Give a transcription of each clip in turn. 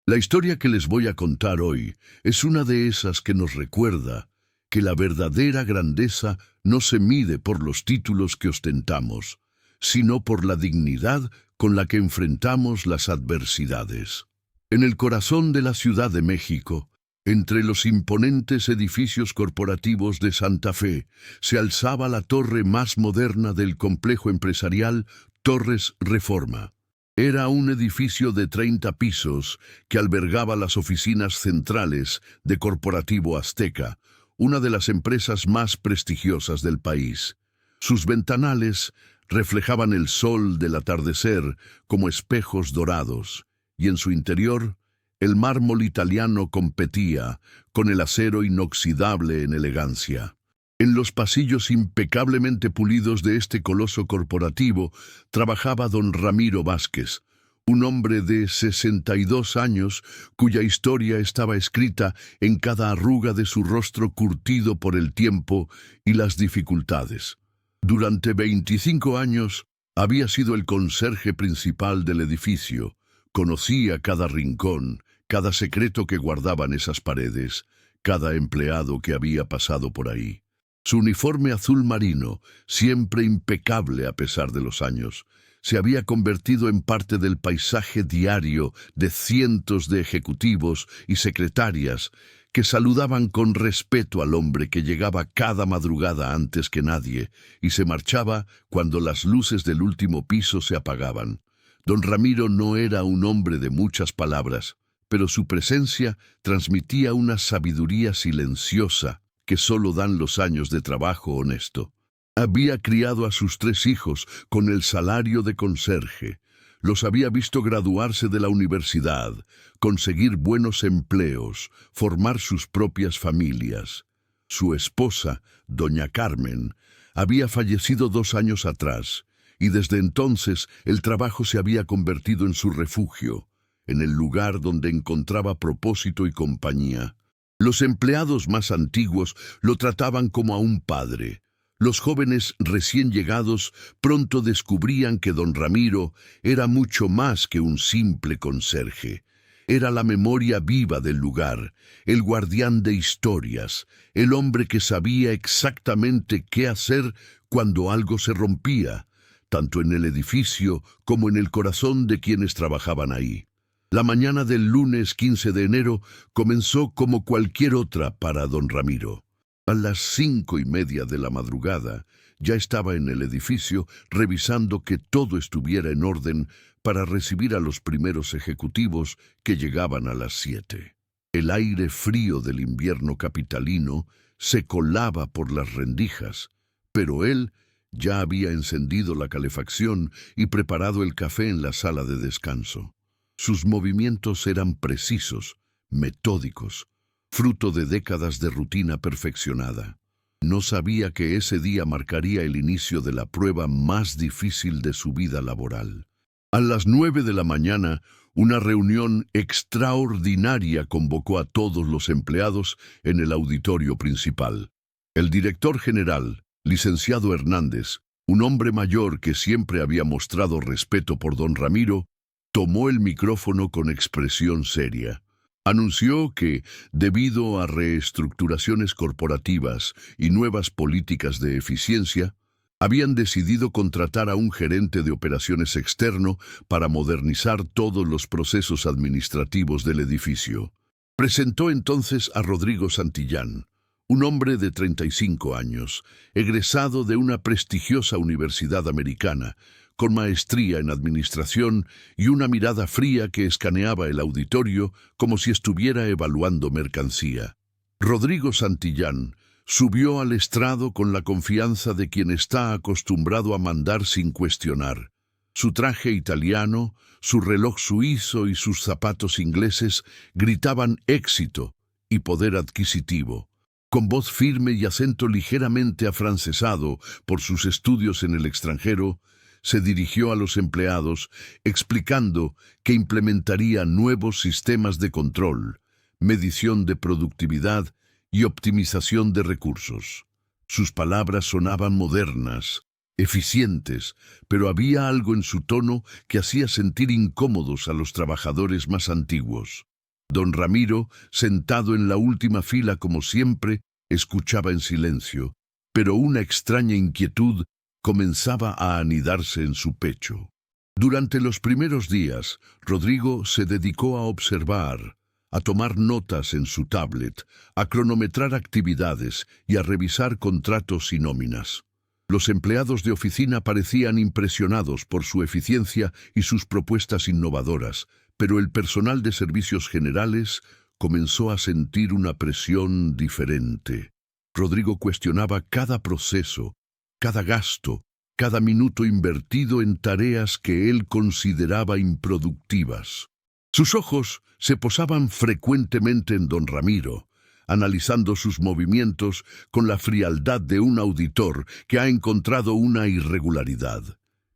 La historia que les voy a contar hoy es una de esas que nos recuerda que la verdadera grandeza no se mide por los títulos que ostentamos, sino por la dignidad con la que enfrentamos las adversidades. En el corazón de la Ciudad de México, entre los imponentes edificios corporativos de Santa Fe, se alzaba la torre más moderna del complejo empresarial, Torres Reforma. Era un edificio de 30 pisos que albergaba las oficinas centrales de Corporativo Azteca, una de las empresas más prestigiosas del país. Sus ventanales reflejaban el sol del atardecer como espejos dorados, y en su interior, el mármol italiano competía con el acero inoxidable en elegancia. En los pasillos impecablemente pulidos de este coloso corporativo trabajaba don Ramiro Vázquez, un hombre de 62 años cuya historia estaba escrita en cada arruga de su rostro curtido por el tiempo y las dificultades. Durante 25 años había sido el conserje principal del edificio, conocía cada rincón, cada secreto que guardaban esas paredes, cada empleado que había pasado por ahí. Su uniforme azul marino, siempre impecable a pesar de los años, se había convertido en parte del paisaje diario de cientos de ejecutivos y secretarias que saludaban con respeto al hombre que llegaba cada madrugada antes que nadie y se marchaba cuando las luces del último piso se apagaban. Don Ramiro no era un hombre de muchas palabras, pero su presencia transmitía una sabiduría silenciosa que solo dan los años de trabajo honesto. Había criado a sus 3 hijos con el salario de conserje. Los había visto graduarse de la universidad, conseguir buenos empleos, formar sus propias familias. Su esposa, doña Carmen, había fallecido 2 años atrás, y desde entonces el trabajo se había convertido en su refugio, en el lugar donde encontraba propósito y compañía. Los empleados más antiguos lo trataban como a un padre. Los jóvenes recién llegados pronto descubrían que don Ramiro era mucho más que un simple conserje. Era la memoria viva del lugar, el guardián de historias, el hombre que sabía exactamente qué hacer cuando algo se rompía, tanto en el edificio como en el corazón de quienes trabajaban ahí. La mañana del lunes 15 de enero comenzó como cualquier otra para don Ramiro. A las 5:30 de la madrugada ya estaba en el edificio revisando que todo estuviera en orden para recibir a los primeros ejecutivos que llegaban a las 7. El aire frío del invierno capitalino se colaba por las rendijas, pero él ya había encendido la calefacción y preparado el café en la sala de descanso. Sus movimientos eran precisos, metódicos, fruto de décadas de rutina perfeccionada. No sabía que ese día marcaría el inicio de la prueba más difícil de su vida laboral. A las 9 de la mañana, una reunión extraordinaria convocó a todos los empleados en el auditorio principal. El director general, licenciado Hernández, un hombre mayor que siempre había mostrado respeto por don Ramiro, tomó el micrófono con expresión seria. Anunció que, debido a reestructuraciones corporativas y nuevas políticas de eficiencia, habían decidido contratar a un gerente de operaciones externo para modernizar todos los procesos administrativos del edificio. Presentó entonces a Rodrigo Santillán, un hombre de 35 años, egresado de una prestigiosa universidad americana, con maestría en administración y una mirada fría que escaneaba el auditorio como si estuviera evaluando mercancía. Rodrigo Santillán subió al estrado con la confianza de quien está acostumbrado a mandar sin cuestionar. Su traje italiano, su reloj suizo y sus zapatos ingleses gritaban éxito y poder adquisitivo. Con voz firme y acento ligeramente afrancesado por sus estudios en el extranjero, se dirigió a los empleados explicando que implementaría nuevos sistemas de control, medición de productividad y optimización de recursos. Sus palabras sonaban modernas, eficientes, pero había algo en su tono que hacía sentir incómodos a los trabajadores más antiguos. Don Ramiro, sentado en la última fila como siempre, escuchaba en silencio, pero una extraña inquietud comenzaba a anidarse en su pecho. Durante los primeros días, Rodrigo se dedicó a observar, a tomar notas en su tablet, a cronometrar actividades y a revisar contratos y nóminas. Los empleados de oficina parecían impresionados por su eficiencia y sus propuestas innovadoras, pero el personal de servicios generales comenzó a sentir una presión diferente. Rodrigo cuestionaba cada proceso, cada gasto, cada minuto invertido en tareas que él consideraba improductivas. Sus ojos se posaban frecuentemente en don Ramiro, analizando sus movimientos con la frialdad de un auditor que ha encontrado una irregularidad.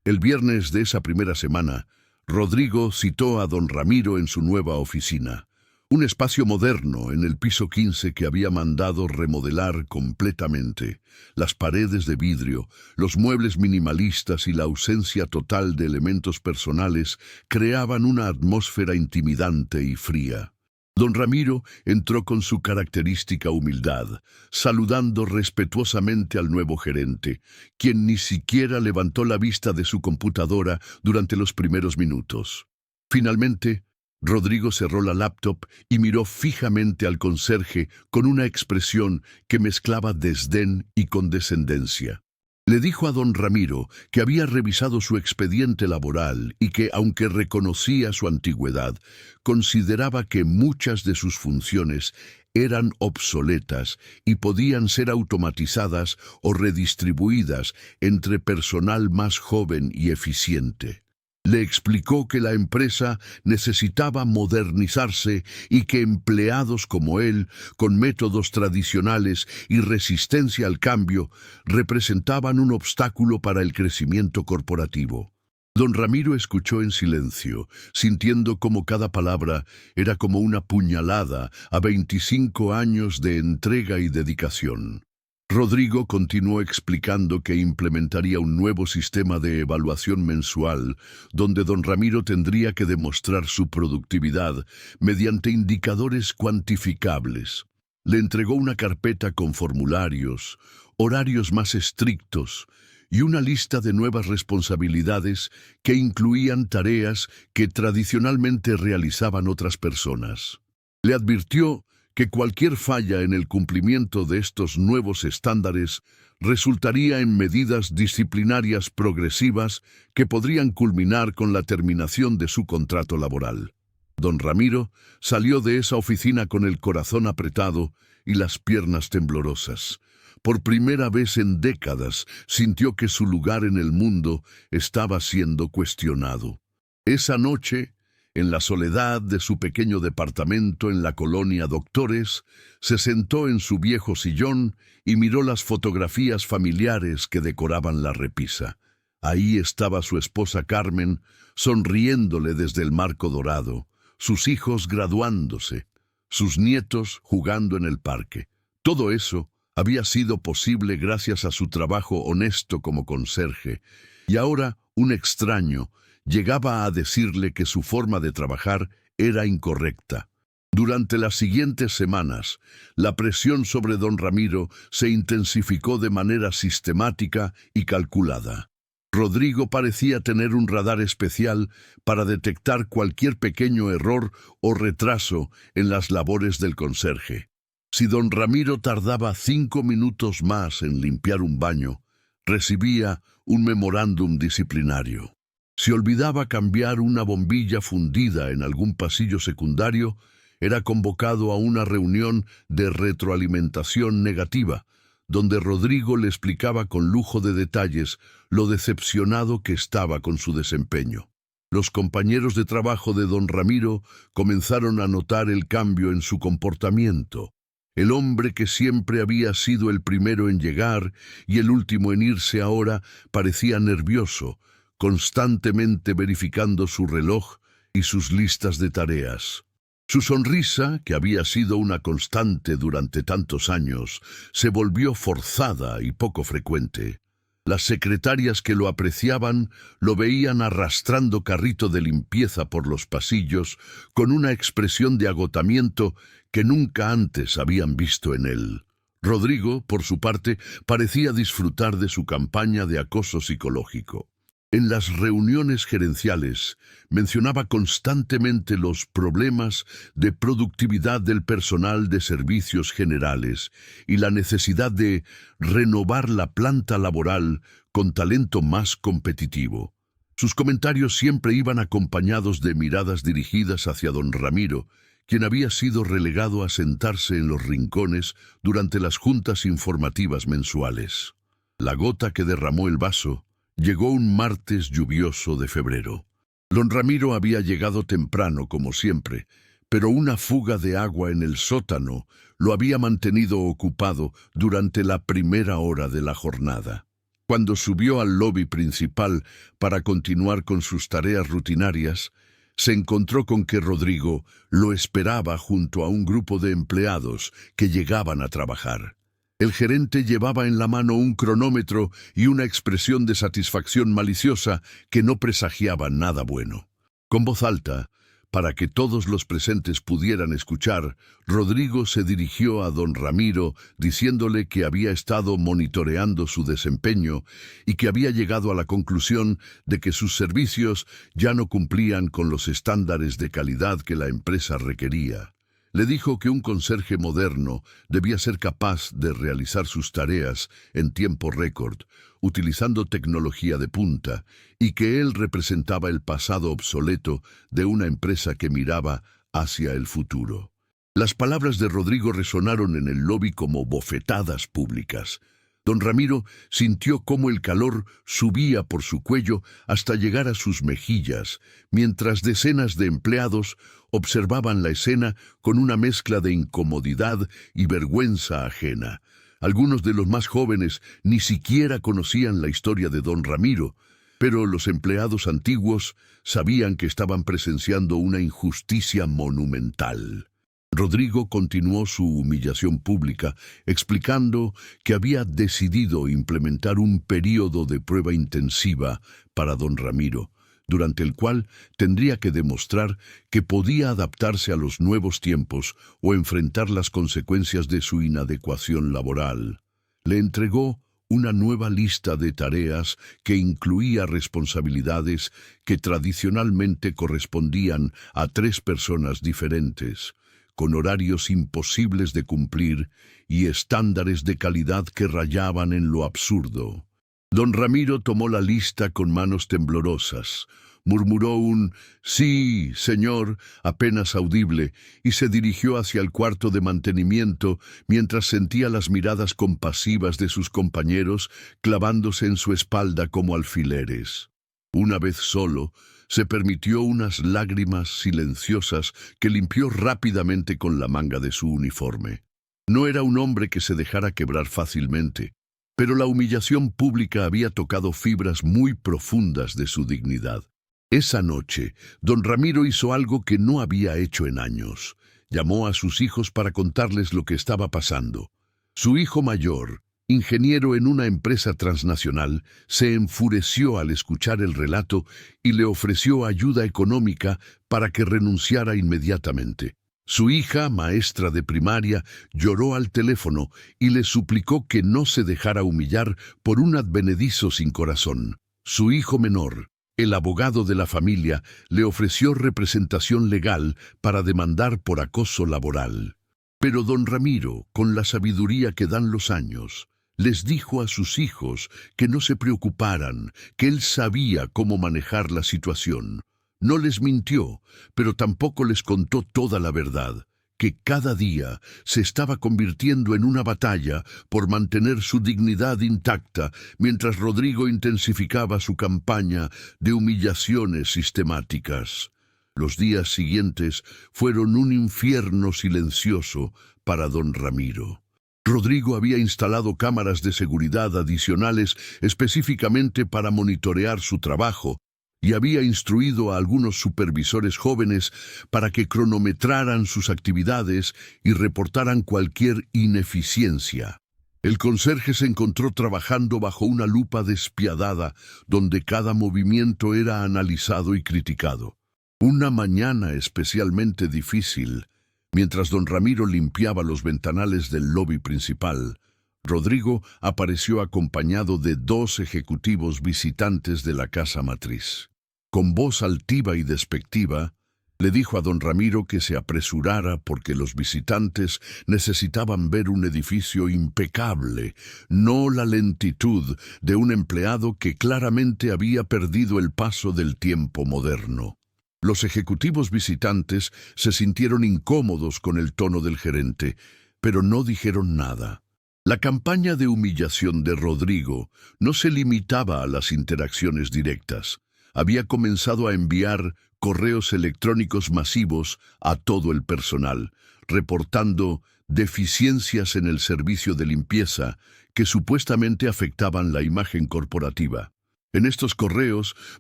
El viernes de esa primera semana, Rodrigo citó a don Ramiro en su nueva oficina, un espacio moderno en el piso 15 que había mandado remodelar completamente. Las paredes de vidrio, los muebles minimalistas y la ausencia total de elementos personales creaban una atmósfera intimidante y fría. Don Ramiro entró con su característica humildad, saludando respetuosamente al nuevo gerente, quien ni siquiera levantó la vista de su computadora durante los primeros minutos. Finalmente, Rodrigo cerró la laptop y miró fijamente al conserje con una expresión que mezclaba desdén y condescendencia. Le dijo a don Ramiro que había revisado su expediente laboral y que, aunque reconocía su antigüedad, consideraba que muchas de sus funciones eran obsoletas y podían ser automatizadas o redistribuidas entre personal más joven y eficiente. Le explicó que la empresa necesitaba modernizarse y que empleados como él, con métodos tradicionales y resistencia al cambio, representaban un obstáculo para el crecimiento corporativo. Don Ramiro escuchó en silencio, sintiendo como cada palabra era como una puñalada a 25 años de entrega y dedicación. Rodrigo continuó explicando que implementaría un nuevo sistema de evaluación mensual, donde don Ramiro tendría que demostrar su productividad mediante indicadores cuantificables. Le entregó una carpeta con formularios, horarios más estrictos y una lista de nuevas responsabilidades que incluían tareas que tradicionalmente realizaban otras personas. Le advirtió que cualquier falla en el cumplimiento de estos nuevos estándares resultaría en medidas disciplinarias progresivas que podrían culminar con la terminación de su contrato laboral. Don Ramiro salió de esa oficina con el corazón apretado y las piernas temblorosas. Por primera vez en décadas sintió que su lugar en el mundo estaba siendo cuestionado. Esa noche, en la soledad de su pequeño departamento en la colonia Doctores, se sentó en su viejo sillón y miró las fotografías familiares que decoraban la repisa. Ahí estaba su esposa Carmen, sonriéndole desde el marco dorado, sus hijos graduándose, sus nietos jugando en el parque. Todo eso había sido posible gracias a su trabajo honesto como conserje, y ahora un extraño llegaba a decirle que su forma de trabajar era incorrecta. Durante las siguientes semanas, la presión sobre don Ramiro se intensificó de manera sistemática y calculada. Rodrigo parecía tener un radar especial para detectar cualquier pequeño error o retraso en las labores del conserje. Si don Ramiro tardaba 5 minutos más en limpiar un baño, recibía un memorándum disciplinario. Si olvidaba cambiar una bombilla fundida en algún pasillo secundario, era convocado a una reunión de retroalimentación negativa, donde Rodrigo le explicaba con lujo de detalles lo decepcionado que estaba con su desempeño. Los compañeros de trabajo de don Ramiro comenzaron a notar el cambio en su comportamiento. El hombre que siempre había sido el primero en llegar y el último en irse ahora parecía nervioso, constantemente verificando su reloj y sus listas de tareas. Su sonrisa, que había sido una constante durante tantos años, se volvió forzada y poco frecuente. Las secretarias que lo apreciaban lo veían arrastrando carrito de limpieza por los pasillos con una expresión de agotamiento que nunca antes habían visto en él. Rodrigo, por su parte, parecía disfrutar de su campaña de acoso psicológico. En las reuniones gerenciales mencionaba constantemente los problemas de productividad del personal de servicios generales y la necesidad de renovar la planta laboral con talento más competitivo. Sus comentarios siempre iban acompañados de miradas dirigidas hacia don Ramiro, quien había sido relegado a sentarse en los rincones durante las juntas informativas mensuales. La gota que derramó el vaso llegó un martes lluvioso de febrero. Don Ramiro había llegado temprano, como siempre, pero una fuga de agua en el sótano lo había mantenido ocupado durante la primera hora de la jornada. Cuando subió al lobby principal para continuar con sus tareas rutinarias, se encontró con que Rodrigo lo esperaba junto a un grupo de empleados que llegaban a trabajar. El gerente llevaba en la mano un cronómetro y una expresión de satisfacción maliciosa que no presagiaba nada bueno. Con voz alta, para que todos los presentes pudieran escuchar, Rodrigo se dirigió a don Ramiro diciéndole que había estado monitoreando su desempeño y que había llegado a la conclusión de que sus servicios ya no cumplían con los estándares de calidad que la empresa requería. Le dijo que un conserje moderno debía ser capaz de realizar sus tareas en tiempo récord, utilizando tecnología de punta, y que él representaba el pasado obsoleto de una empresa que miraba hacia el futuro. Las palabras de Rodrigo resonaron en el lobby como bofetadas públicas. Don Ramiro sintió cómo el calor subía por su cuello hasta llegar a sus mejillas, mientras decenas de empleados observaban la escena con una mezcla de incomodidad y vergüenza ajena. Algunos de los más jóvenes ni siquiera conocían la historia de don Ramiro, pero los empleados antiguos sabían que estaban presenciando una injusticia monumental. Rodrigo continuó su humillación pública, explicando que había decidido implementar un período de prueba intensiva para don Ramiro, durante el cual tendría que demostrar que podía adaptarse a los nuevos tiempos o enfrentar las consecuencias de su inadecuación laboral. Le entregó una nueva lista de tareas que incluía responsabilidades que tradicionalmente correspondían a 3 personas diferentes, con horarios imposibles de cumplir y estándares de calidad que rayaban en lo absurdo. Don Ramiro tomó la lista con manos temblorosas, murmuró un «sí, señor», apenas audible, y se dirigió hacia el cuarto de mantenimiento mientras sentía las miradas compasivas de sus compañeros clavándose en su espalda como alfileres. Una vez solo, se permitió unas lágrimas silenciosas que limpió rápidamente con la manga de su uniforme. No era un hombre que se dejara quebrar fácilmente, pero la humillación pública había tocado fibras muy profundas de su dignidad. Esa noche, don Ramiro hizo algo que no había hecho en años. Llamó a sus hijos para contarles lo que estaba pasando. Su hijo mayor, ingeniero en una empresa transnacional, se enfureció al escuchar el relato y le ofreció ayuda económica para que renunciara inmediatamente. Su hija, maestra de primaria, lloró al teléfono y le suplicó que no se dejara humillar por un advenedizo sin corazón. Su hijo menor, el abogado de la familia, le ofreció representación legal para demandar por acoso laboral. Pero don Ramiro, con la sabiduría que dan los años, les dijo a sus hijos que no se preocuparan, que él sabía cómo manejar la situación. No les mintió, pero tampoco les contó toda la verdad, que cada día se estaba convirtiendo en una batalla por mantener su dignidad intacta, mientras Rodrigo intensificaba su campaña de humillaciones sistemáticas. Los días siguientes fueron un infierno silencioso para don Ramiro. Rodrigo había instalado cámaras de seguridad adicionales específicamente para monitorear su trabajo y había instruido a algunos supervisores jóvenes para que cronometraran sus actividades y reportaran cualquier ineficiencia. El conserje se encontró trabajando bajo una lupa despiadada, donde cada movimiento era analizado y criticado. Una mañana especialmente difícil, mientras don Ramiro limpiaba los ventanales del lobby principal, Rodrigo apareció acompañado de 2 ejecutivos visitantes de la casa matriz. Con voz altiva y despectiva, le dijo a don Ramiro que se apresurara porque los visitantes necesitaban ver un edificio impecable, no la lentitud de un empleado que claramente había perdido el paso del tiempo moderno. Los ejecutivos visitantes se sintieron incómodos con el tono del gerente, pero no dijeron nada. La campaña de humillación de Rodrigo no se limitaba a las interacciones directas. Había comenzado a enviar correos electrónicos masivos a todo el personal, reportando deficiencias en el servicio de limpieza que supuestamente afectaban la imagen corporativa. En estos correos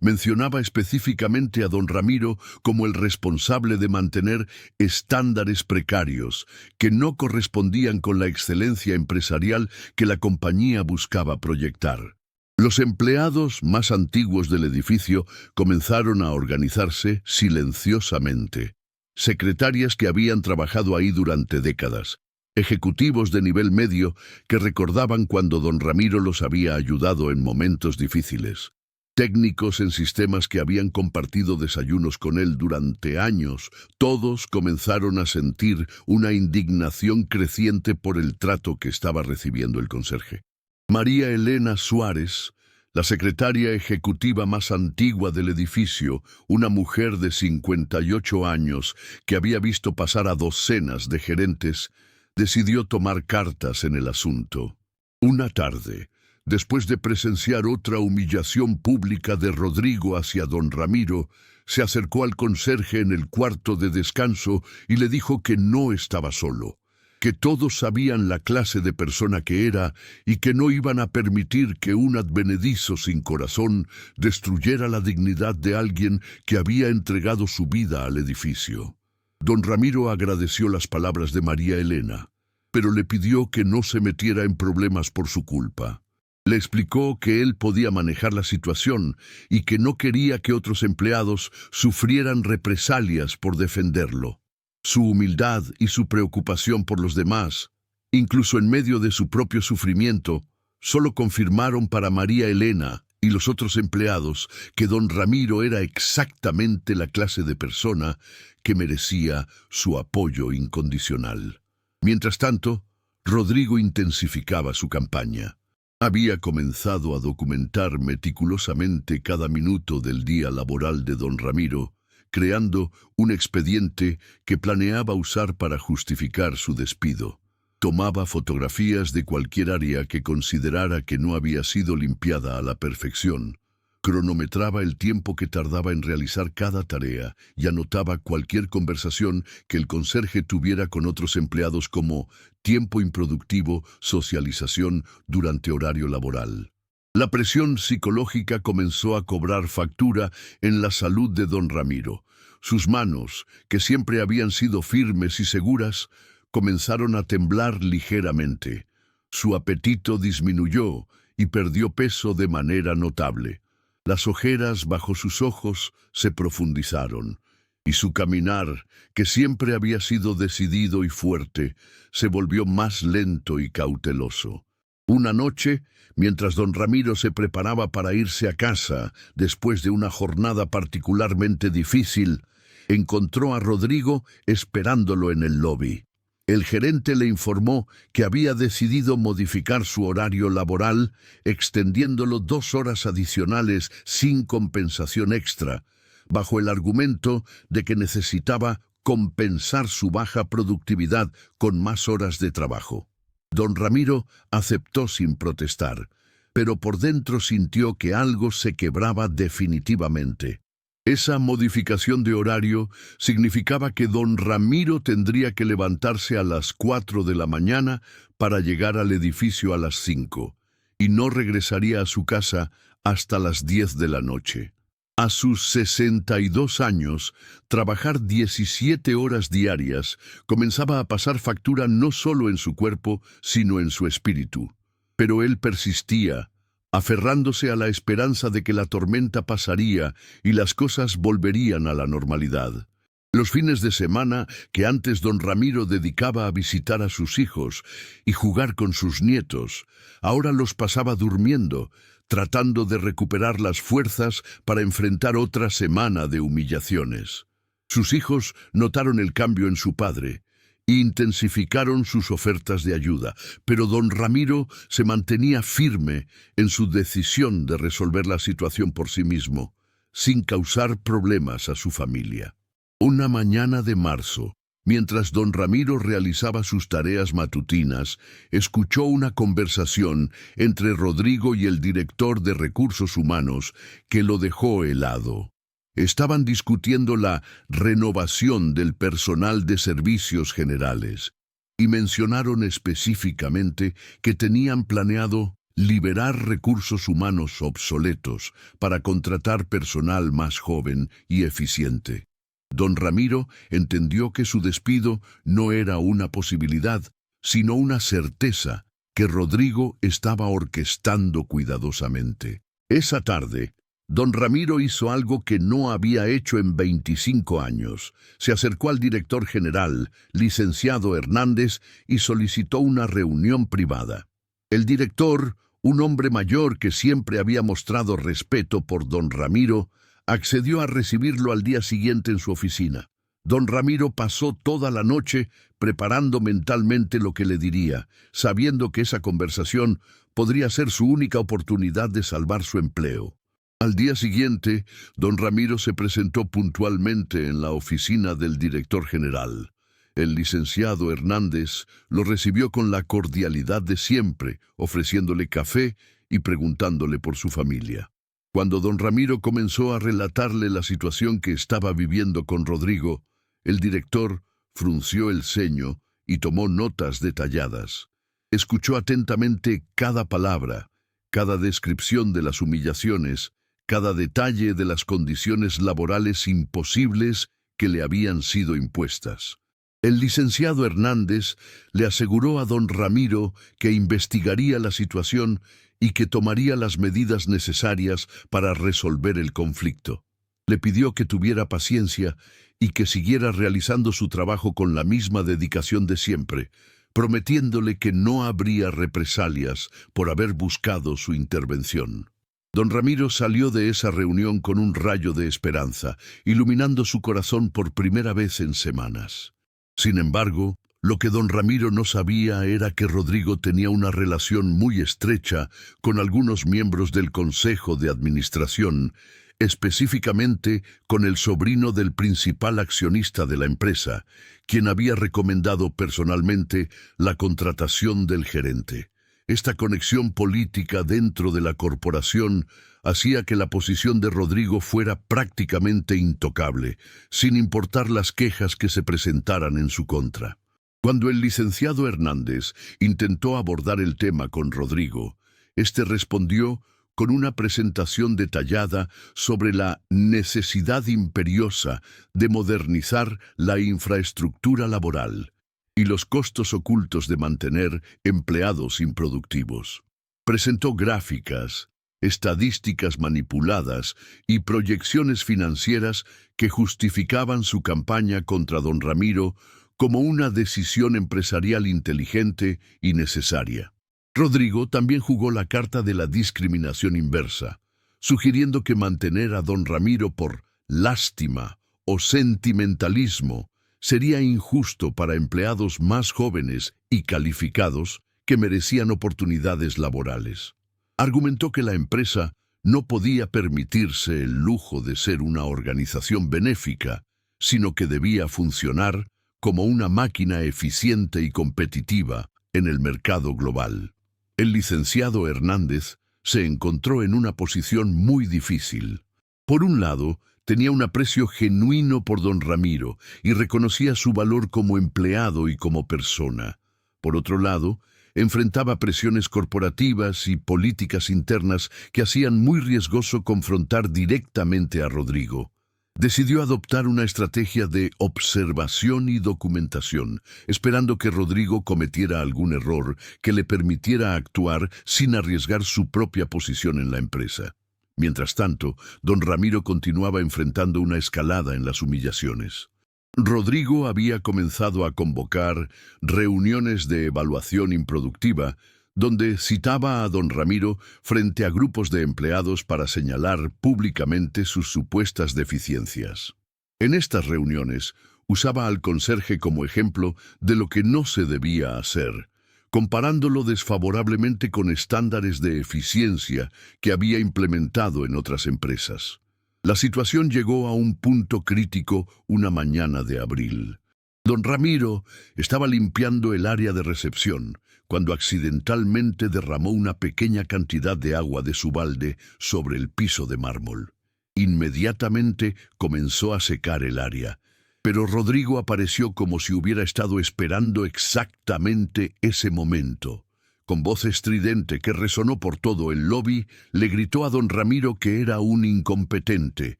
mencionaba específicamente a don Ramiro como el responsable de mantener estándares precarios que no correspondían con la excelencia empresarial que la compañía buscaba proyectar. Los empleados más antiguos del edificio comenzaron a organizarse silenciosamente. Secretarias que habían trabajado ahí durante décadas, ejecutivos de nivel medio que recordaban cuando don Ramiro los había ayudado en momentos difíciles, técnicos en sistemas que habían compartido desayunos con él durante años, todos comenzaron a sentir una indignación creciente por el trato que estaba recibiendo el conserje. María Elena Suárez, la secretaria ejecutiva más antigua del edificio, una mujer de 58 años que había visto pasar a docenas de gerentes, decidió tomar cartas en el asunto. Una tarde, después de presenciar otra humillación pública de Rodrigo hacia don Ramiro, se acercó al conserje en el cuarto de descanso y le dijo que no estaba solo, que todos sabían la clase de persona que era y que no iban a permitir que un advenedizo sin corazón destruyera la dignidad de alguien que había entregado su vida al edificio. Don Ramiro agradeció las palabras de María Elena, pero le pidió que no se metiera en problemas por su culpa. Le explicó que él podía manejar la situación y que no quería que otros empleados sufrieran represalias por defenderlo. Su humildad y su preocupación por los demás, incluso en medio de su propio sufrimiento, solo confirmaron para María Elena y los otros empleados que don Ramiro era exactamente la clase de persona que merecía su apoyo incondicional. Mientras tanto, Rodrigo intensificaba su campaña. Había comenzado a documentar meticulosamente cada minuto del día laboral de don Ramiro, creando un expediente que planeaba usar para justificar su despido. Tomaba fotografías de cualquier área que considerara que no había sido limpiada a la perfección. Cronometraba el tiempo que tardaba en realizar cada tarea y anotaba cualquier conversación que el conserje tuviera con otros empleados como tiempo improductivo, socialización durante horario laboral. La presión psicológica comenzó a cobrar factura en la salud de don Ramiro. Sus manos, que siempre habían sido firmes y seguras, comenzaron a temblar ligeramente. Su apetito disminuyó y perdió peso de manera notable. Las ojeras bajo sus ojos se profundizaron, y su caminar, que siempre había sido decidido y fuerte, se volvió más lento y cauteloso. Una noche, mientras don Ramiro se preparaba para irse a casa después de una jornada particularmente difícil, encontró a Rodrigo esperándolo en el lobby. El gerente le informó que había decidido modificar su horario laboral, extendiéndolo 2 horas adicionales sin compensación extra, bajo el argumento de que necesitaba compensar su baja productividad con más horas de trabajo. Don Ramiro aceptó sin protestar, pero por dentro sintió que algo se quebraba definitivamente. Esa modificación de horario significaba que don Ramiro tendría que levantarse a las 4 de la mañana para llegar al edificio a las 5, y no regresaría a su casa hasta las 10 de la noche. A sus 62 años, trabajar 17 horas diarias comenzaba a pasar factura no solo en su cuerpo, sino en su espíritu. Pero él persistía, aferrándose a la esperanza de que la tormenta pasaría y las cosas volverían a la normalidad. Los fines de semana que antes don Ramiro dedicaba a visitar a sus hijos y jugar con sus nietos, ahora los pasaba durmiendo, tratando de recuperar las fuerzas para enfrentar otra semana de humillaciones. Sus hijos notaron el cambio en su padre e intensificaron sus ofertas de ayuda, pero don Ramiro se mantenía firme en su decisión de resolver la situación por sí mismo, sin causar problemas a su familia. Una mañana de marzo, mientras don Ramiro realizaba sus tareas matutinas, escuchó una conversación entre Rodrigo y el director de Recursos Humanos que lo dejó helado. Estaban discutiendo la renovación del personal de servicios generales y mencionaron específicamente que tenían planeado liberar recursos humanos obsoletos para contratar personal más joven y eficiente. Don Ramiro entendió que su despido no era una posibilidad, sino una certeza que Rodrigo estaba orquestando cuidadosamente. Esa tarde, don Ramiro hizo algo que no había hecho en 25 años. Se acercó al director general, licenciado Hernández, y solicitó una reunión privada. El director, un hombre mayor que siempre había mostrado respeto por don Ramiro, accedió a recibirlo al día siguiente en su oficina. Don Ramiro pasó toda la noche preparando mentalmente lo que le diría, sabiendo que esa conversación podría ser su única oportunidad de salvar su empleo. Al día siguiente, don Ramiro se presentó puntualmente en la oficina del director general. El licenciado Hernández lo recibió con la cordialidad de siempre, ofreciéndole café y preguntándole por su familia. Cuando don Ramiro comenzó a relatarle la situación que estaba viviendo con Rodrigo, el director frunció el ceño y tomó notas detalladas. Escuchó atentamente cada palabra, cada descripción de las humillaciones, cada detalle de las condiciones laborales imposibles que le habían sido impuestas. El licenciado Hernández le aseguró a don Ramiro que investigaría la situación y que tomaría las medidas necesarias para resolver el conflicto. Le pidió que tuviera paciencia y que siguiera realizando su trabajo con la misma dedicación de siempre, prometiéndole que no habría represalias por haber buscado su intervención. Don Ramiro salió de esa reunión con un rayo de esperanza, iluminando su corazón por primera vez en semanas. Sin embargo, lo que don Ramiro no sabía era que Rodrigo tenía una relación muy estrecha con algunos miembros del Consejo de Administración, específicamente con el sobrino del principal accionista de la empresa, quien había recomendado personalmente la contratación del gerente. Esta conexión política dentro de la corporación hacía que la posición de Rodrigo fuera prácticamente intocable, sin importar las quejas que se presentaran en su contra. Cuando el licenciado Hernández intentó abordar el tema con Rodrigo, este respondió con una presentación detallada sobre la necesidad imperiosa de modernizar la infraestructura laboral y los costos ocultos de mantener empleados improductivos. Presentó gráficas, estadísticas manipuladas y proyecciones financieras que justificaban su campaña contra don Ramiro como una decisión empresarial inteligente y necesaria. Rodrigo también jugó la carta de la discriminación inversa, sugiriendo que mantener a don Ramiro por lástima o sentimentalismo sería injusto para empleados más jóvenes y calificados que merecían oportunidades laborales. Argumentó que la empresa no podía permitirse el lujo de ser una organización benéfica, sino que debía funcionar como una máquina eficiente y competitiva en el mercado global. El licenciado Hernández se encontró en una posición muy difícil. Por un lado, tenía un aprecio genuino por don Ramiro y reconocía su valor como empleado y como persona. Por otro lado, Enfrentaba presiones corporativas y políticas internas que hacían muy riesgoso confrontar directamente a Rodrigo. Decidió adoptar una estrategia de observación y documentación, esperando que Rodrigo cometiera algún error que le permitiera actuar sin arriesgar su propia posición en la empresa. Mientras tanto, don Ramiro continuaba enfrentando una escalada en las humillaciones. Rodrigo había comenzado a convocar reuniones de evaluación improductiva, donde citaba a don Ramiro frente a grupos de empleados para señalar públicamente sus supuestas deficiencias. En estas reuniones, usaba al conserje como ejemplo de lo que no se debía hacer, comparándolo desfavorablemente con estándares de eficiencia que había implementado en otras empresas. La situación llegó a un punto crítico una mañana de abril. Don Ramiro estaba limpiando el área de recepción cuando accidentalmente derramó una pequeña cantidad de agua de su balde sobre el piso de mármol. Inmediatamente comenzó a secar el área, pero Rodrigo apareció como si hubiera estado esperando exactamente ese momento. Con voz estridente que resonó por todo el lobby, le gritó a don Ramiro que era un incompetente,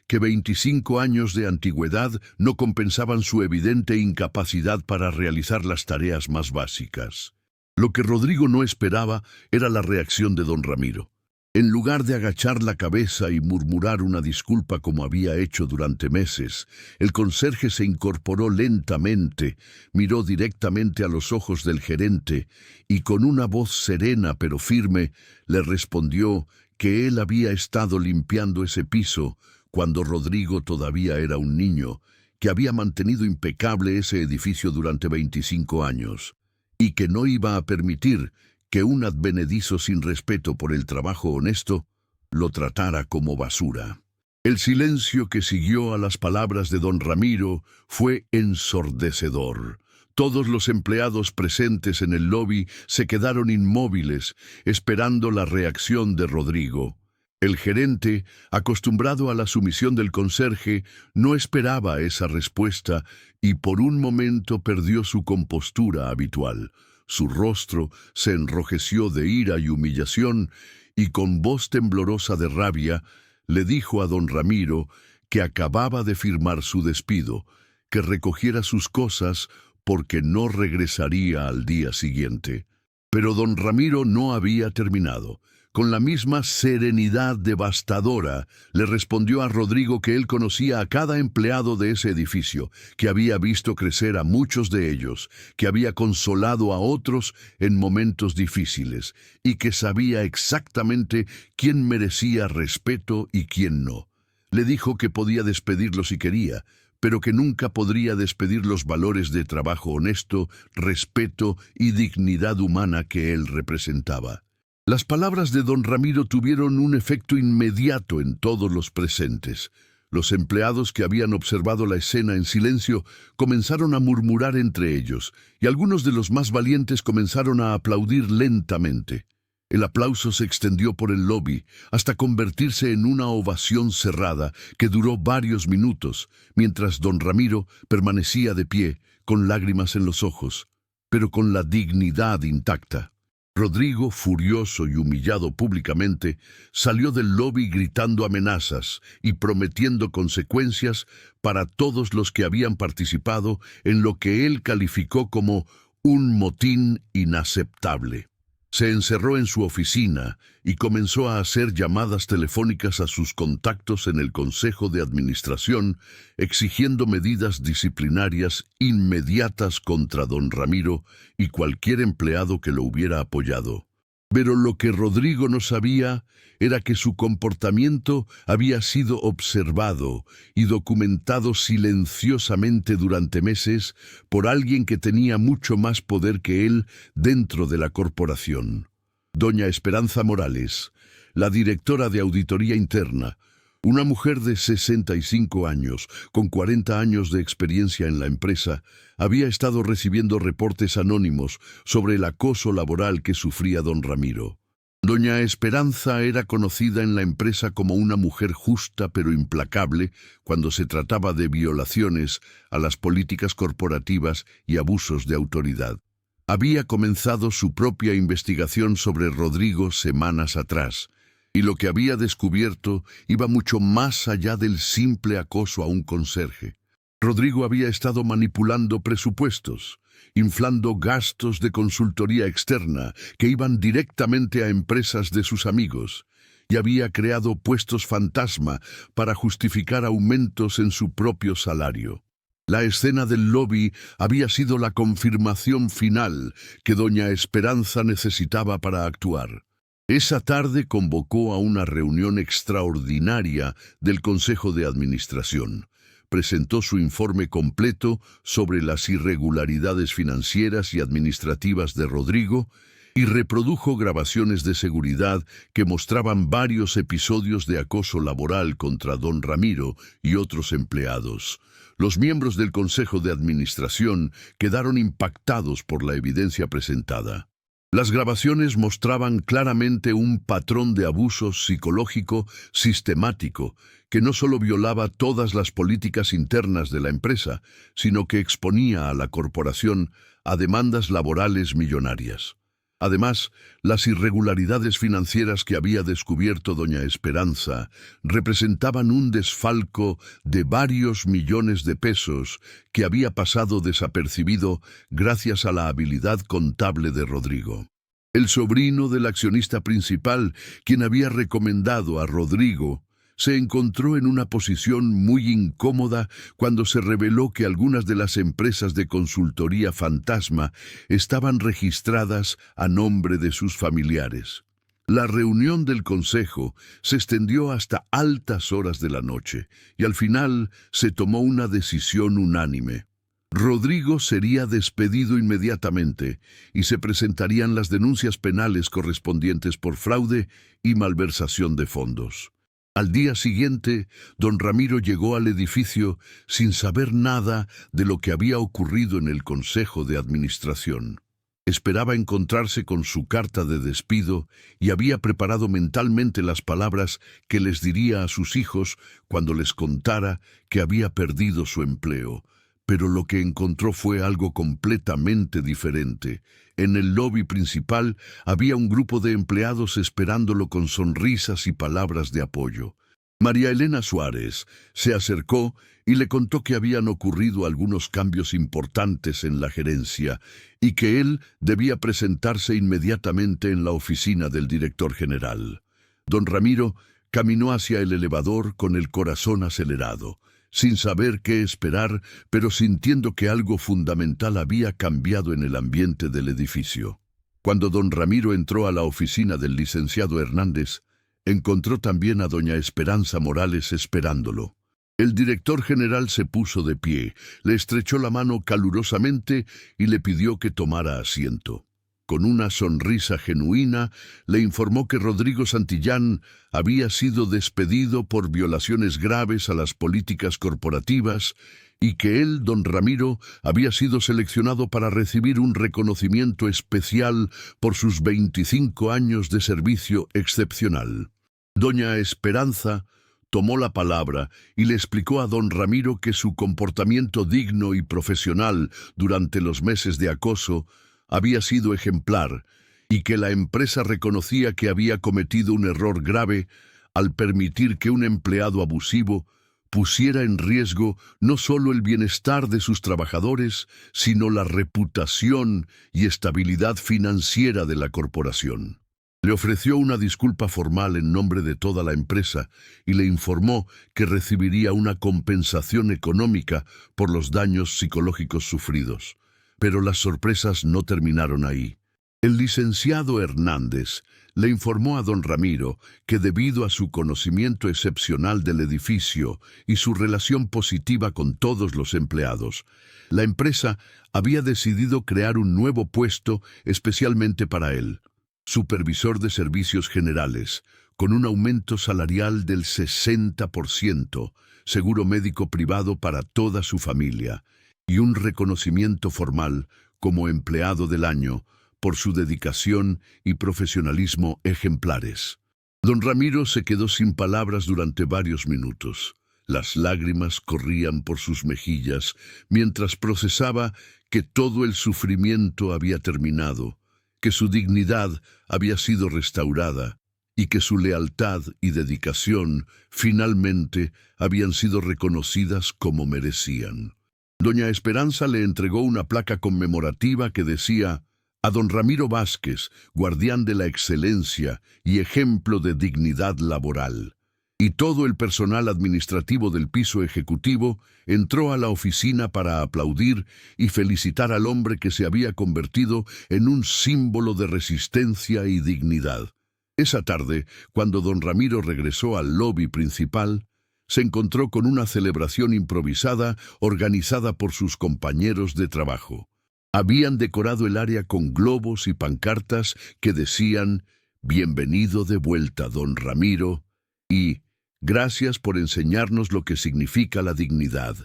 que 25 años de antigüedad no compensaban su evidente incapacidad para realizar las tareas más básicas. Lo que Rodrigo no esperaba era la reacción de don Ramiro. En lugar de agachar la cabeza y murmurar una disculpa como había hecho durante meses, el conserje se incorporó lentamente, miró directamente a los ojos del gerente y con una voz serena pero firme le respondió que él había estado limpiando ese piso cuando Rodrigo todavía era un niño, que había mantenido impecable ese edificio durante 25 años y que no iba a permitir que un advenedizo sin respeto por el trabajo honesto lo tratara como basura. El silencio que siguió a las palabras de don Ramiro fue ensordecedor. Todos los empleados presentes en el lobby se quedaron inmóviles, esperando la reacción de Rodrigo. El gerente, acostumbrado a la sumisión del conserje, no esperaba esa respuesta y por un momento perdió su compostura habitual. Su rostro se enrojeció de ira y humillación, y con voz temblorosa de rabia le dijo a don Ramiro que acababa de firmar su despido, que recogiera sus cosas porque no regresaría al día siguiente. Pero don Ramiro no había terminado. Con la misma serenidad devastadora, le respondió a Rodrigo que él conocía a cada empleado de ese edificio, que había visto crecer a muchos de ellos, que había consolado a otros en momentos difíciles, y que sabía exactamente quién merecía respeto y quién no. Le dijo que podía despedirlo si quería, pero que nunca podría despedir los valores de trabajo honesto, respeto y dignidad humana que él representaba. Las palabras de don Ramiro tuvieron un efecto inmediato en todos los presentes. Los empleados que habían observado la escena en silencio comenzaron a murmurar entre ellos, y algunos de los más valientes comenzaron a aplaudir lentamente. El aplauso se extendió por el lobby hasta convertirse en una ovación cerrada que duró varios minutos, mientras don Ramiro permanecía de pie, con lágrimas en los ojos, pero con la dignidad intacta. Rodrigo, furioso y humillado públicamente, salió del lobby gritando amenazas y prometiendo consecuencias para todos los que habían participado en lo que él calificó como un motín inaceptable. Se encerró en su oficina y comenzó a hacer llamadas telefónicas a sus contactos en el Consejo de Administración, exigiendo medidas disciplinarias inmediatas contra don Ramiro y cualquier empleado que lo hubiera apoyado. Pero lo que Rodrigo no sabía era que su comportamiento había sido observado y documentado silenciosamente durante meses por alguien que tenía mucho más poder que él dentro de la corporación. Doña Esperanza Morales, la directora de Auditoría Interna, una mujer de 65 años, con 40 años de experiencia en la empresa, había estado recibiendo reportes anónimos sobre el acoso laboral que sufría don Ramiro. Doña Esperanza era conocida en la empresa como una mujer justa pero implacable cuando se trataba de violaciones a las políticas corporativas y abusos de autoridad. Había comenzado su propia investigación sobre Rodrigo semanas atrás, y lo que había descubierto iba mucho más allá del simple acoso a un conserje. Rodrigo había estado manipulando presupuestos, inflando gastos de consultoría externa que iban directamente a empresas de sus amigos, y había creado puestos fantasma para justificar aumentos en su propio salario. La escena del lobby había sido la confirmación final que doña Esperanza necesitaba para actuar. Esa tarde convocó a una reunión extraordinaria del Consejo de Administración. Presentó su informe completo sobre las irregularidades financieras y administrativas de Rodrigo y reprodujo grabaciones de seguridad que mostraban varios episodios de acoso laboral contra don Ramiro y otros empleados. Los miembros del Consejo de Administración quedaron impactados por la evidencia presentada. Las grabaciones mostraban claramente un patrón de abuso psicológico sistemático que no solo violaba todas las políticas internas de la empresa, sino que exponía a la corporación a demandas laborales millonarias. Además, las irregularidades financieras que había descubierto doña Esperanza representaban un desfalco de varios millones de pesos que había pasado desapercibido gracias a la habilidad contable de Rodrigo. El sobrino del accionista principal, quien había recomendado a Rodrigo, se encontró en una posición muy incómoda cuando se reveló que algunas de las empresas de consultoría fantasma estaban registradas a nombre de sus familiares. La reunión del consejo se extendió hasta altas horas de la noche y al final se tomó una decisión unánime. Rodrigo sería despedido inmediatamente y se presentarían las denuncias penales correspondientes por fraude y malversación de fondos. Al día siguiente, don Ramiro llegó al edificio sin saber nada de lo que había ocurrido en el Consejo de Administración. Esperaba encontrarse con su carta de despido y había preparado mentalmente las palabras que les diría a sus hijos cuando les contara que había perdido su empleo. Pero lo que encontró fue algo completamente diferente. En el lobby principal había un grupo de empleados esperándolo con sonrisas y palabras de apoyo. María Elena Suárez se acercó y le contó que habían ocurrido algunos cambios importantes en la gerencia y que él debía presentarse inmediatamente en la oficina del director general. Don Ramiro caminó hacia el elevador con el corazón acelerado, sin saber qué esperar, pero sintiendo que algo fundamental había cambiado en el ambiente del edificio. Cuando don Ramiro entró a la oficina del licenciado Hernández, encontró también a doña Esperanza Morales esperándolo. El director general se puso de pie, le estrechó la mano calurosamente y le pidió que tomara asiento. Con una sonrisa genuina, le informó que Rodrigo Santillán había sido despedido por violaciones graves a las políticas corporativas y que él, don Ramiro, había sido seleccionado para recibir un reconocimiento especial por sus 25 años de servicio excepcional. Doña Esperanza tomó la palabra y le explicó a don Ramiro que su comportamiento digno y profesional durante los meses de acoso había sido ejemplar y que la empresa reconocía que había cometido un error grave al permitir que un empleado abusivo pusiera en riesgo no solo el bienestar de sus trabajadores, sino la reputación y estabilidad financiera de la corporación. Le ofreció una disculpa formal en nombre de toda la empresa y le informó que recibiría una compensación económica por los daños psicológicos sufridos. Pero las sorpresas no terminaron ahí. El licenciado Hernández le informó a don Ramiro que debido a su conocimiento excepcional del edificio y su relación positiva con todos los empleados, la empresa había decidido crear un nuevo puesto especialmente para él, supervisor de servicios generales, con un aumento salarial del 60%, seguro médico privado para toda su familia, y un reconocimiento formal como empleado del año por su dedicación y profesionalismo ejemplares. Don Ramiro se quedó sin palabras durante varios minutos. Las lágrimas corrían por sus mejillas mientras procesaba que todo el sufrimiento había terminado, que su dignidad había sido restaurada y que su lealtad y dedicación finalmente habían sido reconocidas como merecían. Doña Esperanza le entregó una placa conmemorativa que decía: a don Ramiro Vázquez, guardián de la excelencia y ejemplo de dignidad laboral. Y todo el personal administrativo del piso ejecutivo entró a la oficina para aplaudir y felicitar al hombre que se había convertido en un símbolo de resistencia y dignidad. Esa tarde, cuando don Ramiro regresó al lobby principal, se encontró con una celebración improvisada organizada por sus compañeros de trabajo. Habían decorado el área con globos y pancartas que decían: «Bienvenido de vuelta, don Ramiro», y «Gracias por enseñarnos lo que significa la dignidad».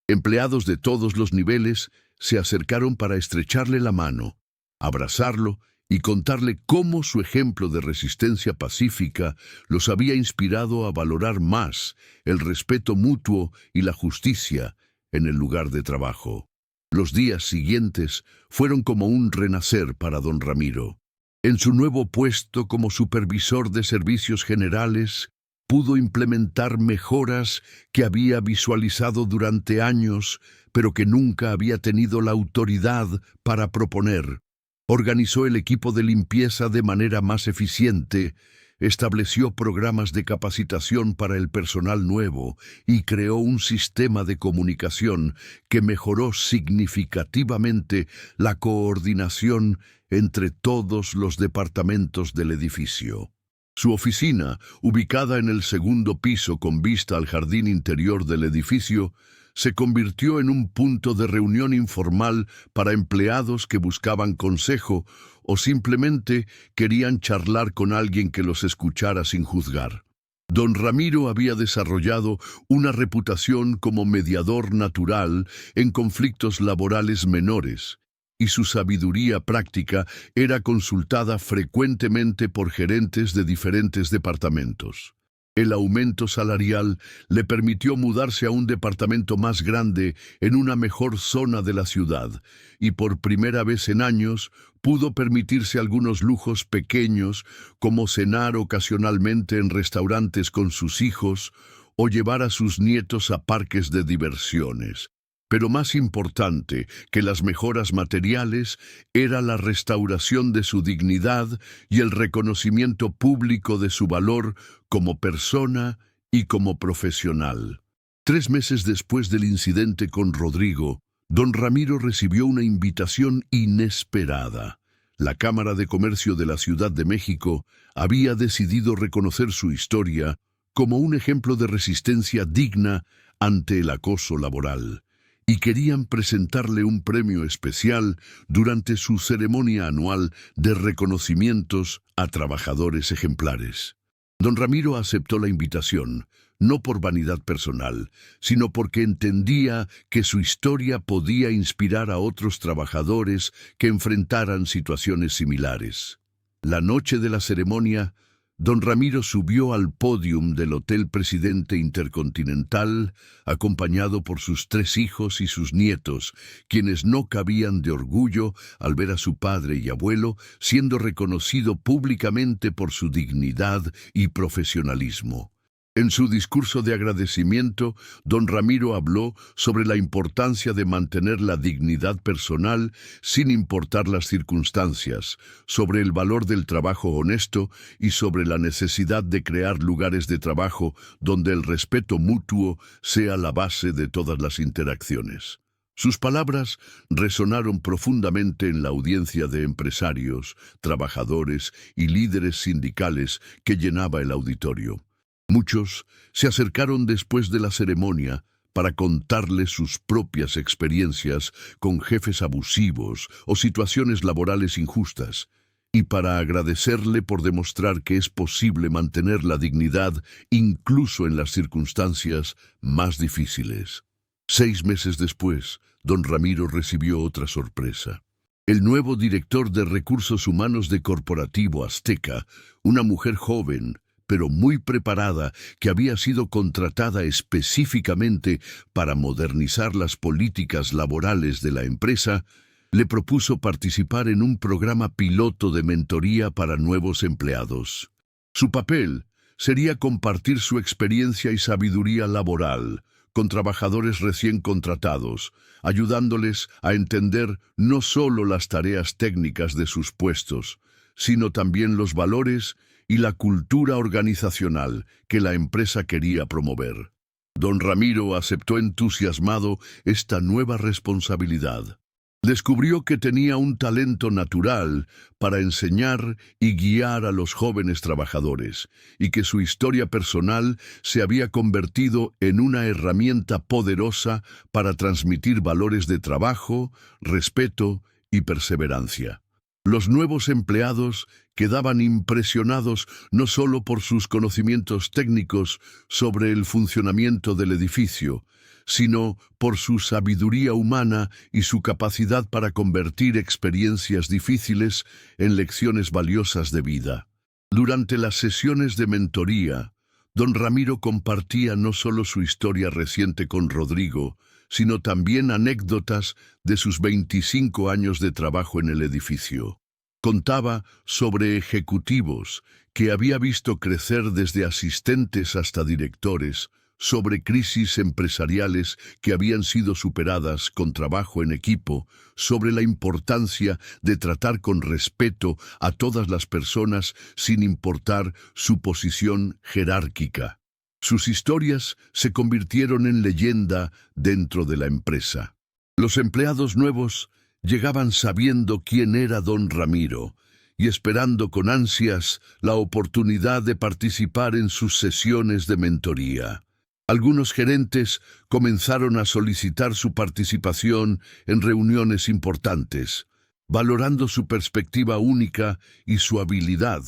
Empleados de todos los niveles se acercaron para estrecharle la mano, abrazarlo y contarle cómo su ejemplo de resistencia pacífica los había inspirado a valorar más el respeto mutuo y la justicia en el lugar de trabajo. Los días siguientes fueron como un renacer para don Ramiro. En su nuevo puesto como supervisor de servicios generales, pudo implementar mejoras que había visualizado durante años, pero que nunca había tenido la autoridad para proponer. Organizó el equipo de limpieza de manera más eficiente, estableció programas de capacitación para el personal nuevo y creó un sistema de comunicación que mejoró significativamente la coordinación entre todos los departamentos del edificio. Su oficina, ubicada en el segundo piso con vista al jardín interior del edificio, se convirtió en un punto de reunión informal para empleados que buscaban consejo o simplemente querían charlar con alguien que los escuchara sin juzgar. Don Ramiro había desarrollado una reputación como mediador natural en conflictos laborales menores, y su sabiduría práctica era consultada frecuentemente por gerentes de diferentes departamentos. El aumento salarial le permitió mudarse a un departamento más grande en una mejor zona de la ciudad, y por primera vez en años pudo permitirse algunos lujos pequeños, como cenar ocasionalmente en restaurantes con sus hijos o llevar a sus nietos a parques de diversiones. Pero más importante que las mejoras materiales era la restauración de su dignidad y el reconocimiento público de su valor como persona y como profesional. 3 meses después del incidente con Rodrigo, don Ramiro recibió una invitación inesperada. La Cámara de Comercio de la Ciudad de México había decidido reconocer su historia como un ejemplo de resistencia digna ante el acoso laboral, y querían presentarle un premio especial durante su ceremonia anual de reconocimientos a trabajadores ejemplares. Don Ramiro aceptó la invitación, no por vanidad personal, sino porque entendía que su historia podía inspirar a otros trabajadores que enfrentaran situaciones similares. La noche de la ceremonia, don Ramiro subió al pódium del Hotel Presidente Intercontinental, acompañado por sus 3 hijos y sus nietos, quienes no cabían de orgullo al ver a su padre y abuelo siendo reconocido públicamente por su dignidad y profesionalismo. En su discurso de agradecimiento, don Ramiro habló sobre la importancia de mantener la dignidad personal sin importar las circunstancias, sobre el valor del trabajo honesto y sobre la necesidad de crear lugares de trabajo donde el respeto mutuo sea la base de todas las interacciones. Sus palabras resonaron profundamente en la audiencia de empresarios, trabajadores y líderes sindicales que llenaba el auditorio. Muchos se acercaron después de la ceremonia para contarle sus propias experiencias con jefes abusivos o situaciones laborales injustas, y para agradecerle por demostrar que es posible mantener la dignidad incluso en las circunstancias más difíciles. 6 meses después, don Ramiro recibió otra sorpresa. El nuevo director de Recursos Humanos de Corporativo Azteca, una mujer joven, pero muy preparada, que había sido contratada específicamente para modernizar las políticas laborales de la empresa, le propuso participar en un programa piloto de mentoría para nuevos empleados. Su papel sería compartir su experiencia y sabiduría laboral con trabajadores recién contratados, ayudándoles a entender no solo las tareas técnicas de sus puestos, sino también los valores y la cultura organizacional que la empresa quería promover. Don Ramiro aceptó entusiasmado esta nueva responsabilidad. Descubrió que tenía un talento natural para enseñar y guiar a los jóvenes trabajadores, y que su historia personal se había convertido en una herramienta poderosa para transmitir valores de trabajo, respeto y perseverancia. Los nuevos empleados quedaban impresionados no solo por sus conocimientos técnicos sobre el funcionamiento del edificio, sino por su sabiduría humana y su capacidad para convertir experiencias difíciles en lecciones valiosas de vida. Durante las sesiones de mentoría, don Ramiro compartía no solo su historia reciente con Rodrigo, sino también anécdotas de sus 25 años de trabajo en el edificio. Contaba sobre ejecutivos que había visto crecer desde asistentes hasta directores, sobre crisis empresariales que habían sido superadas con trabajo en equipo, sobre la importancia de tratar con respeto a todas las personas sin importar su posición jerárquica. Sus historias se convirtieron en leyenda dentro de la empresa. Los empleados nuevos llegaban sabiendo quién era don Ramiro y esperando con ansias la oportunidad de participar en sus sesiones de mentoría. Algunos gerentes comenzaron a solicitar su participación en reuniones importantes, valorando su perspectiva única y su habilidad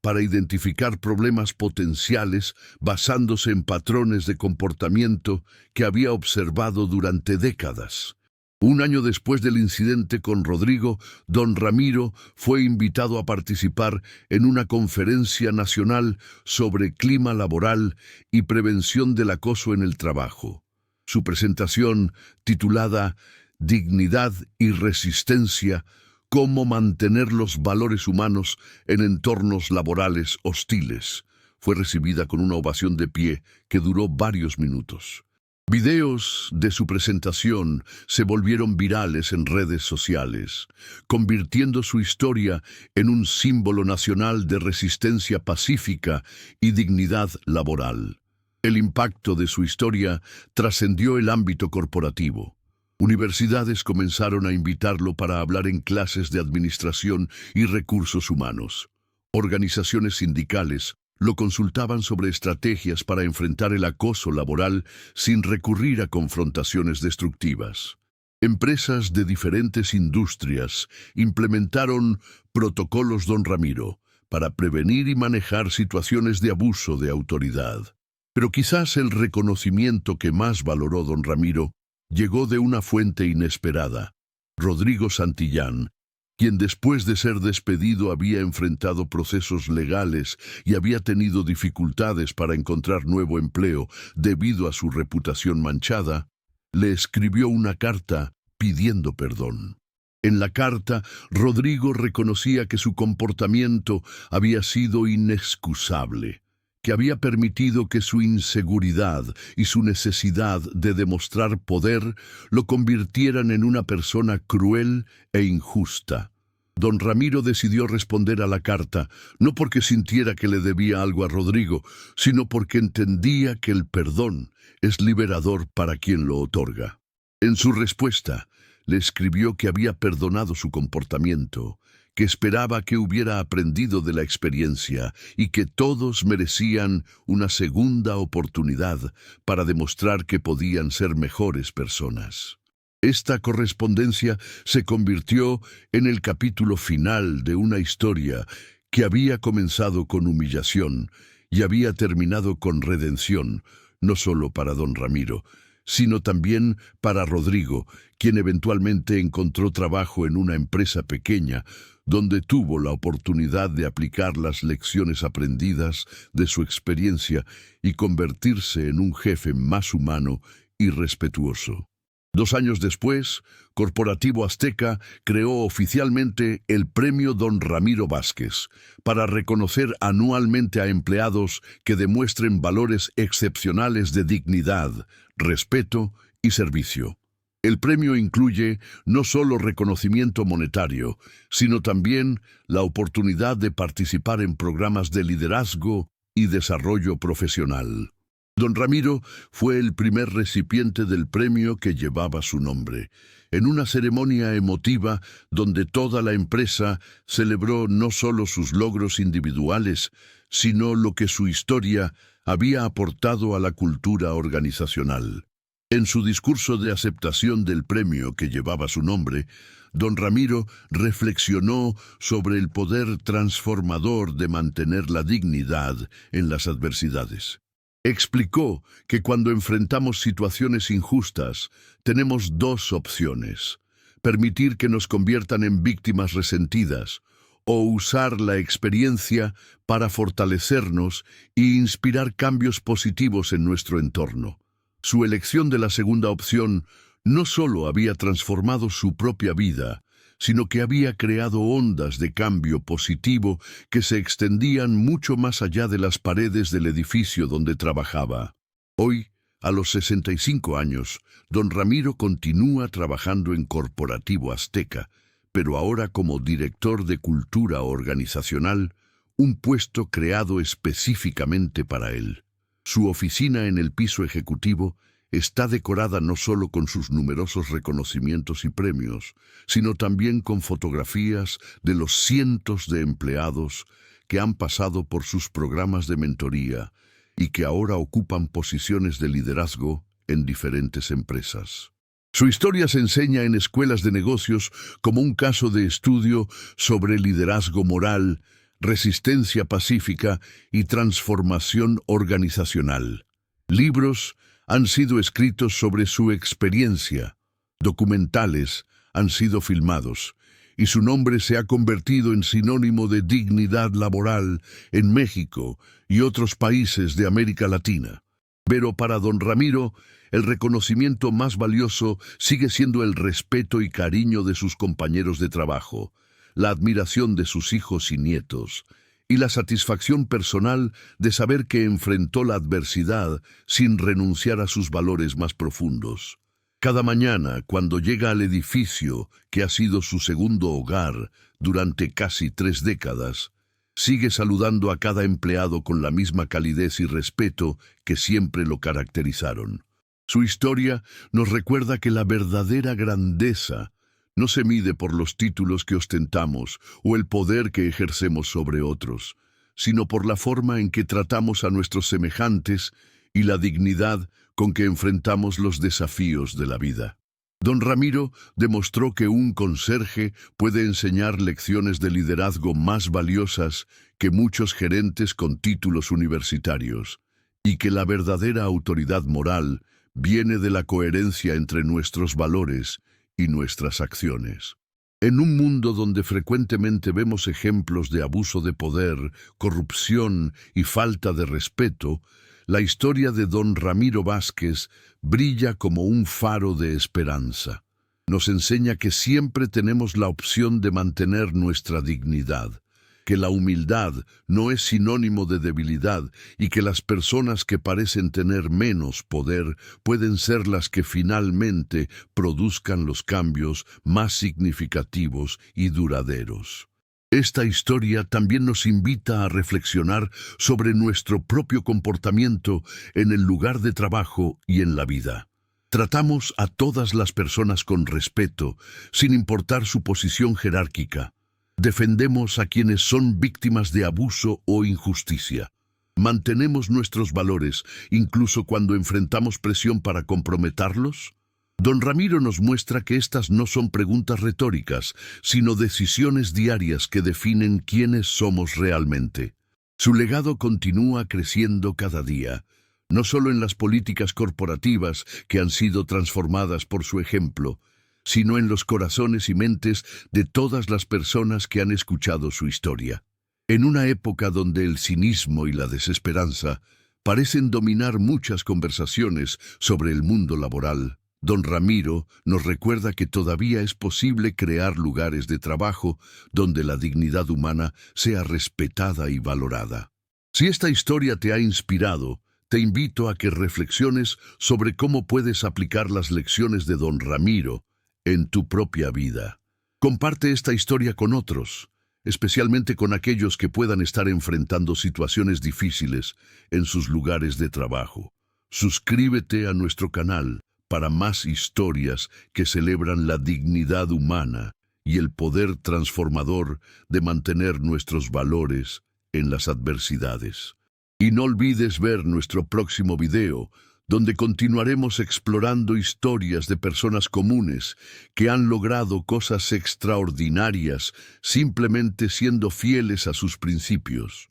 para identificar problemas potenciales basándose en patrones de comportamiento que había observado durante décadas. Un año después del incidente con Rodrigo, don Ramiro fue invitado a participar en una conferencia nacional sobre clima laboral y prevención del acoso en el trabajo. Su presentación, titulada Dignidad y Resistencia, cómo mantener los valores humanos en entornos laborales hostiles, fue recibida con una ovación de pie que duró varios minutos. Videos de su presentación se volvieron virales en redes sociales, convirtiendo su historia en un símbolo nacional de resistencia pacífica y dignidad laboral. El impacto de su historia trascendió el ámbito corporativo. Universidades comenzaron a invitarlo para hablar en clases de administración y recursos humanos. Organizaciones sindicales lo consultaban sobre estrategias para enfrentar el acoso laboral sin recurrir a confrontaciones destructivas. Empresas de diferentes industrias implementaron protocolos don Ramiro para prevenir y manejar situaciones de abuso de autoridad. Pero quizás el reconocimiento que más valoró don Ramiro llegó de una fuente inesperada: Rodrigo Santillán, quien después de ser despedido había enfrentado procesos legales y había tenido dificultades para encontrar nuevo empleo debido a su reputación manchada, le escribió una carta pidiendo perdón. En la carta, Rodrigo reconocía que su comportamiento había sido inexcusable, que había permitido que su inseguridad y su necesidad de demostrar poder lo convirtieran en una persona cruel e injusta. Don Ramiro decidió responder a la carta, no porque sintiera que le debía algo a Rodrigo, sino porque entendía que el perdón es liberador para quien lo otorga. En su respuesta, le escribió que había perdonado su comportamiento, que esperaba que hubiera aprendido de la experiencia y que todos merecían una segunda oportunidad para demostrar que podían ser mejores personas. Esta correspondencia se convirtió en el capítulo final de una historia que había comenzado con humillación y había terminado con redención, no solo para don Ramiro, sino también para Rodrigo, quien eventualmente encontró trabajo en una empresa pequeña, donde tuvo la oportunidad de aplicar las lecciones aprendidas de su experiencia y convertirse en un jefe más humano y respetuoso. 2 años después, Corporativo Azteca creó oficialmente el Premio Don Ramiro Vázquez para reconocer anualmente a empleados que demuestren valores excepcionales de dignidad, respeto y servicio. El premio incluye no solo reconocimiento monetario, sino también la oportunidad de participar en programas de liderazgo y desarrollo profesional. Don Ramiro fue el primer recipiente del premio que llevaba su nombre, en una ceremonia emotiva donde toda la empresa celebró no solo sus logros individuales, sino lo que su historia había aportado a la cultura organizacional. En su discurso de aceptación del premio que llevaba su nombre, don Ramiro reflexionó sobre el poder transformador de mantener la dignidad en las adversidades. Explicó que cuando enfrentamos situaciones injustas, tenemos dos opciones: permitir que nos conviertan en víctimas resentidas o usar la experiencia para fortalecernos e inspirar cambios positivos en nuestro entorno. Su elección de la segunda opción no solo había transformado su propia vida, sino que había creado ondas de cambio positivo que se extendían mucho más allá de las paredes del edificio donde trabajaba. Hoy, a los 65 años, don Ramiro continúa trabajando en Corporativo Azteca, pero ahora como director de cultura organizacional, un puesto creado específicamente para él. Su oficina en el piso ejecutivo está decorada no solo con sus numerosos reconocimientos y premios, sino también con fotografías de los cientos de empleados que han pasado por sus programas de mentoría y que ahora ocupan posiciones de liderazgo en diferentes empresas. Su historia se enseña en escuelas de negocios como un caso de estudio sobre liderazgo moral, resistencia pacífica y transformación organizacional. Libros han sido escritos sobre su experiencia, documentales han sido filmados, y su nombre se ha convertido en sinónimo de dignidad laboral en México y otros países de América Latina. Pero para don Ramiro, el reconocimiento más valioso sigue siendo el respeto y cariño de sus compañeros de trabajo, la admiración de sus hijos y nietos, y la satisfacción personal de saber que enfrentó la adversidad sin renunciar a sus valores más profundos. Cada mañana, cuando llega al edificio que ha sido su segundo hogar durante casi 3 décadas, sigue saludando a cada empleado con la misma calidez y respeto que siempre lo caracterizaron. Su historia nos recuerda que la verdadera grandeza no se mide por los títulos que ostentamos o el poder que ejercemos sobre otros, sino por la forma en que tratamos a nuestros semejantes y la dignidad con que enfrentamos los desafíos de la vida. Don Ramiro demostró que un conserje puede enseñar lecciones de liderazgo más valiosas que muchos gerentes con títulos universitarios, y que la verdadera autoridad moral viene de la coherencia entre nuestros valores y nuestras acciones. En un mundo donde frecuentemente vemos ejemplos de abuso de poder, corrupción y falta de respeto, la historia de don Ramiro Vázquez brilla como un faro de esperanza. Nos enseña que siempre tenemos la opción de mantener nuestra dignidad, que la humildad no es sinónimo de debilidad y que las personas que parecen tener menos poder pueden ser las que finalmente produzcan los cambios más significativos y duraderos. Esta historia también nos invita a reflexionar sobre nuestro propio comportamiento en el lugar de trabajo y en la vida. Tratamos a todas las personas con respeto, sin importar su posición jerárquica. Defendemos a quienes son víctimas de abuso o injusticia. ¿Mantenemos nuestros valores incluso cuando enfrentamos presión para comprometerlos? Don Ramiro nos muestra que estas no son preguntas retóricas, sino decisiones diarias que definen quiénes somos realmente. Su legado continúa creciendo cada día, no solo en las políticas corporativas que han sido transformadas por su ejemplo, sino en los corazones y mentes de todas las personas que han escuchado su historia. En una época donde el cinismo y la desesperanza parecen dominar muchas conversaciones sobre el mundo laboral, don Ramiro nos recuerda que todavía es posible crear lugares de trabajo donde la dignidad humana sea respetada y valorada. Si esta historia te ha inspirado, te invito a que reflexiones sobre cómo puedes aplicar las lecciones de don Ramiro en tu propia vida. Comparte esta historia con otros, especialmente con aquellos que puedan estar enfrentando situaciones difíciles en sus lugares de trabajo. Suscríbete a nuestro canal para más historias que celebran la dignidad humana y el poder transformador de mantener nuestros valores en las adversidades. Y no olvides ver nuestro próximo video, donde continuaremos explorando historias de personas comunes que han logrado cosas extraordinarias simplemente siendo fieles a sus principios.